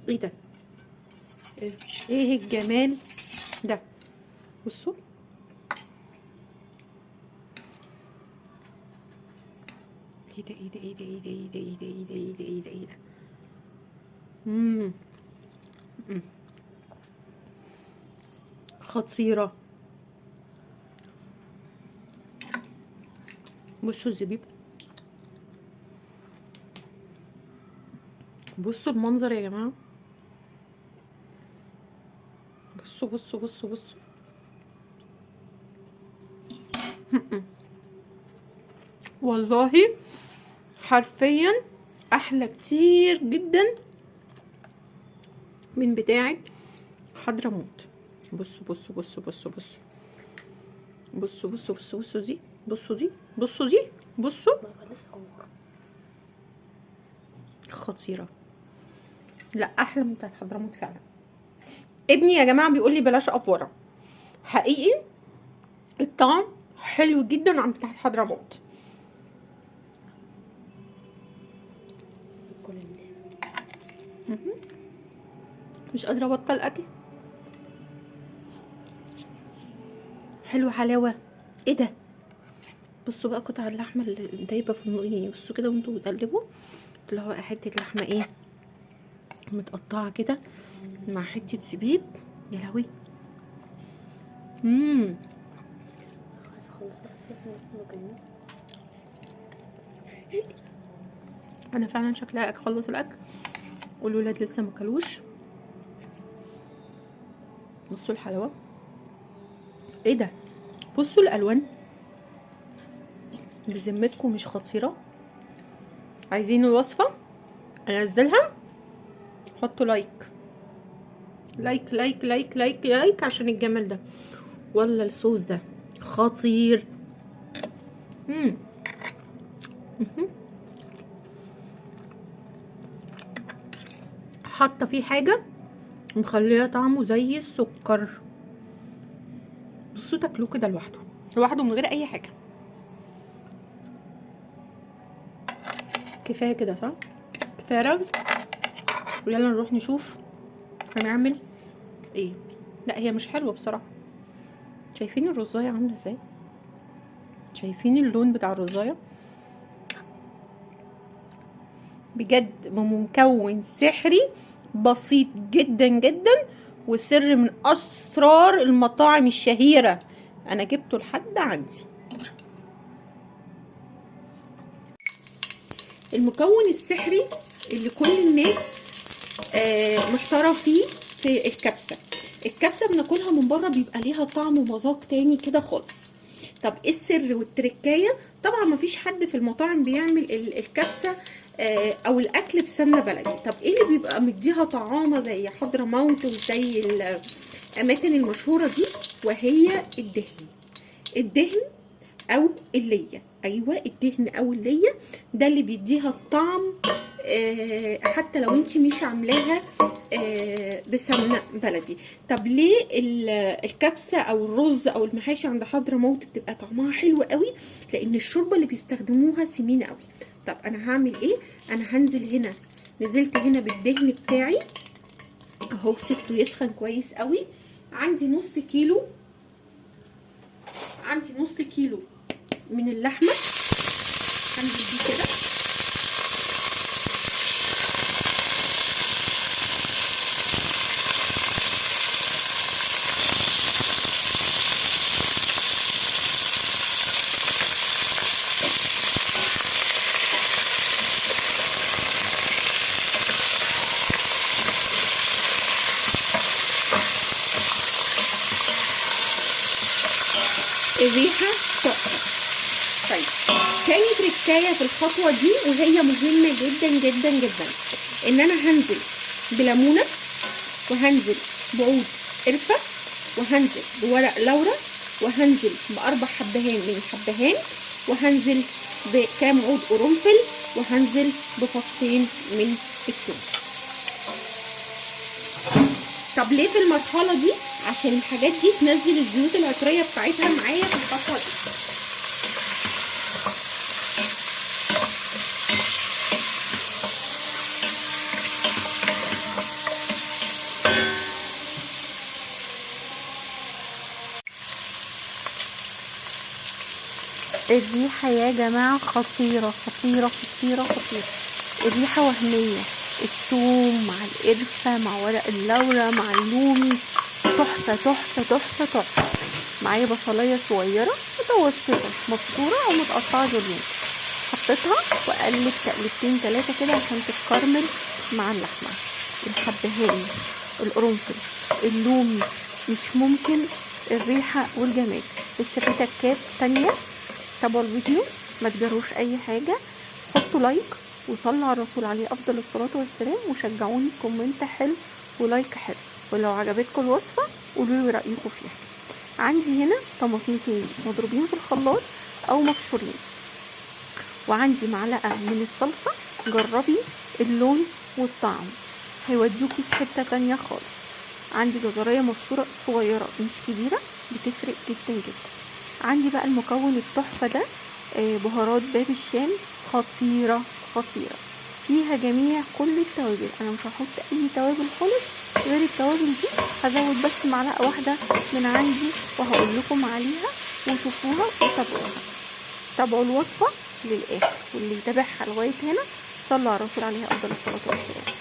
ايه ده؟ ايه الجمال ده؟ بصوا ايه ده ايه ده ايه ده ايه ده ايه ده ايه ده ايه ده ايه ده ايه ده ايه ده. خطيرة. بصوا الزبيب، بصوا المنظر يا جماعة، بصوا بصوا بصوا بصوا. والله حرفيا احلى كتير جدا من بتاعة حضرموت. بصوا بصوا بصوا بصوا بصوا بصوا بصوا بصوا بصوا دي، بصوا دي، بصوا دي، بصوا. خطيرة. لا احلى من بتاعة حضرموت فعلا. ابني يا جماعة بيقول لي بلاش افورة، حقيقي الطعم حلو جدا عن بتاعة حضرموت. مش قادرة ابطل اكل. حلو حلاوة. ايه ده؟ بصوا بقى قطع اللحمة اللي دايبة في النقي، بصوا كده وانتوا بتقلبوا تلاقوا بقى حتة لحمة ايه متقطعة كده مع حتة زبيب. يا لهوي. انا فعلا شكلها اخلص الاكل والولاد لسه ما كلوش. بصوا الحلاوة. ايه ده؟ بصوا الالوان بذمتكم مش خطيرة؟ عايزين الوصفة انزلها؟ حطوا لايك لايك لايك لايك لايك لايك عشان الجمال ده. ولا الصوص ده خطير. حاطه فيه حاجه مخليه طعمه زي السكر. بصوا تاكلوه كده لوحده لوحده من غير اي حاجه. كفايه كده صح؟ كفايه رغي. ويلا نروح نشوف هنعمل ايه. لا هي مش حلوه بصراحه. شايفين الرزايه عامله ازاي؟ شايفين اللون بتاع الرزايه؟ بجد مكون سحري بسيط جدا جدا، وسر من اسرار المطاعم الشهيره. انا جبته لحد عندي. المكون السحري اللي كل الناس محتاره فيه في الكبسه. الكبسه بناكلها من بره بيبقى ليها طعم ومذاق تاني كده خالص. طب ايه السر والتركايه؟ طبعا مفيش حد في المطاعم بيعمل الكبسه او الاكل بسمنه بلدي. طب ايه اللي بيبقى مديها طعامه زي حضرموت وزي الاماكن المشهوره دي؟ وهي الدهن. الدهن او الليه. ايوه الدهن او الليه ده اللي بيديها الطعم. حتى لو انت مش عاملاها بسمنه بلدي. طب ليه الكبسه او الرز او المحاشي عند حضرموت بتبقى طعمها حلو قوي؟ لان الشوربه اللي بيستخدموها سمينه قوي. طب انا هعمل ايه؟ انا هنزل هنا، نزلت هنا بالدهن بتاعي اهو، سبته يسخن كويس قوي. عندي نص كيلو من اللحمه، هنزل بيه كده. الريحه تحفه. طيب تاني تركايه في الخطوه دي وهي مهمه جدا جدا جدا، ان انا هنزل بليمونه، وهنزل بعود قرفه، وهنزل بورق لورا، وهنزل باربع حبهان من الحبهان، وهنزل بكام عود قرنفل، وهنزل بفصين من الثوم. طب ليه في المرحله دي؟ عشان الحاجات دي تنزل الزيوت العطريه بتاعتها معايا في الخطوه دي. الريحة يا جماعة خطيرة خطيرة خطيرة خطيرة، الريحة وهمية. الثوم مع القرفة مع ورق اللورة مع اللومي، تحفة تحفة تحفة تحفة. معايا بصلاية صغيرة متوسطة مبشورة او متقطعة جوليان، حطيتها واقلب تقلبتين 3 كده عشان تتكرمل مع اللحمة. الحبهان، القرنفل، اللومي، مش ممكن الريحة والجمال. لسه في تكات تانية. تابعوا الفيديو، ما تجروش اي حاجة، حطوا لايك وصلوا على الرسول عليه افضل الصلاة والسلام، وشجعوني بكومنت حلو ولايك حلو، ولو عجبتكم الوصفة قولوا لي رأيكم فيها. عندي هنا طماطمتين مضروبين في الخلاط او مبشورين، وعندي معلقة من الصلصة. جربي اللون والطعم هيوديكي في حتة تانية خالص. عندي جزرية مبشورة صغيرة مش كبيرة، بتفرق جدا جدا. عندي بقى المكون التحفة ده، بهارات باب الشام، خطيرة خطيرة، فيها جميع كل التوابل. انا مش هحط اي توابل خالص غير التوابل دي، هزود بس معلقة واحدة من عندي وهقول لكم عليها وشوفوها وتابعوها. تابعوا الوصفة للآخر، واللي يتابعها لغاية هنا صلوا على الرسول عليه افضل الصلاة والسلام.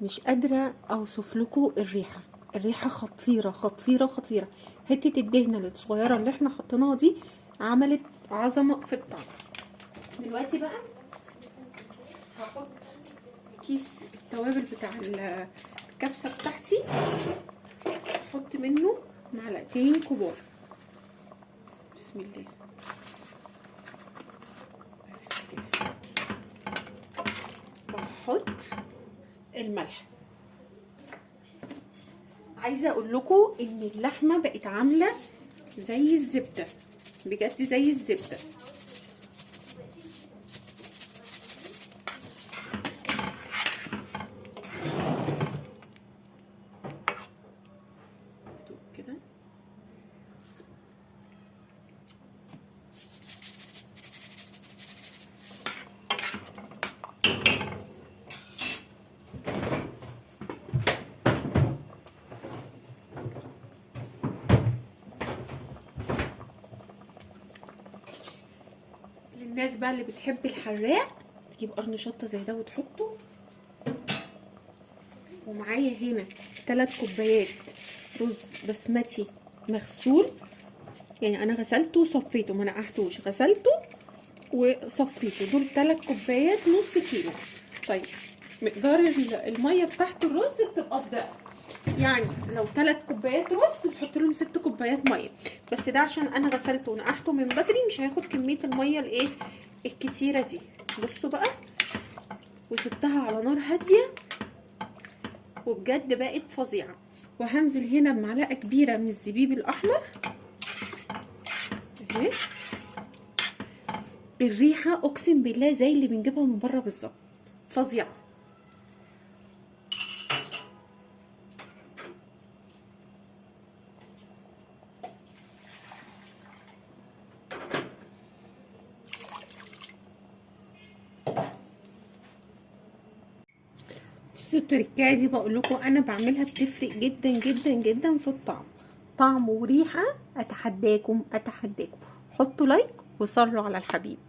مش قادرة اوصف لكم الريحة، الريحة خطيرة خطيرة خطيرة. حتة الدهنة الصغيرة اللي احنا حطيناها دي عملت عظمة في الطعم. دلوقتي بقى هحط كيس التوابل بتاع الكبسة بتاعتي، احط منه معلقتين كبار. بسم الله. بس كده. بحط الملح. عايزه اقول لكم ان اللحمه بقت عامله زي الزبده، بجد زي الزبده. كده للناس بقى اللي بتحب الحراق تجيب قرن شطه زي ده وتحطه. ومعايا هنا 3 كوبايات رز بسمتي مغسول، يعني انا غسلته وصفيته، ما نقعتوش، غسلته وصفيته. دول 3 كوبايات نص كيلو. طيب مقدار الميه بتاعت الرز بتبقى الضعف، يعني لو 3 كوبايات رز بتحط لهم 6 كوبايات ميه، بس ده عشان انا غسلته ونقعته من بدري مش هياخد كميه الميه الايه الكتيره دي. بصوا بقى، وسبتها على نار هاديه وبجد بقت فظيعه. وهنزل هنا بمعلقه كبيره من الزبيب الاحمر اهي. الريحه اقسم بالله زي اللي بنجيبها من بره بالظبط، فظيعه. بصوا التركايه دي بقول لكم انا بعملها بتفرق جدا جدا جدا في الطعم، طعم وريحه. اتحداكم اتحداكم، حطوا لايك وصلوا على الحبيب.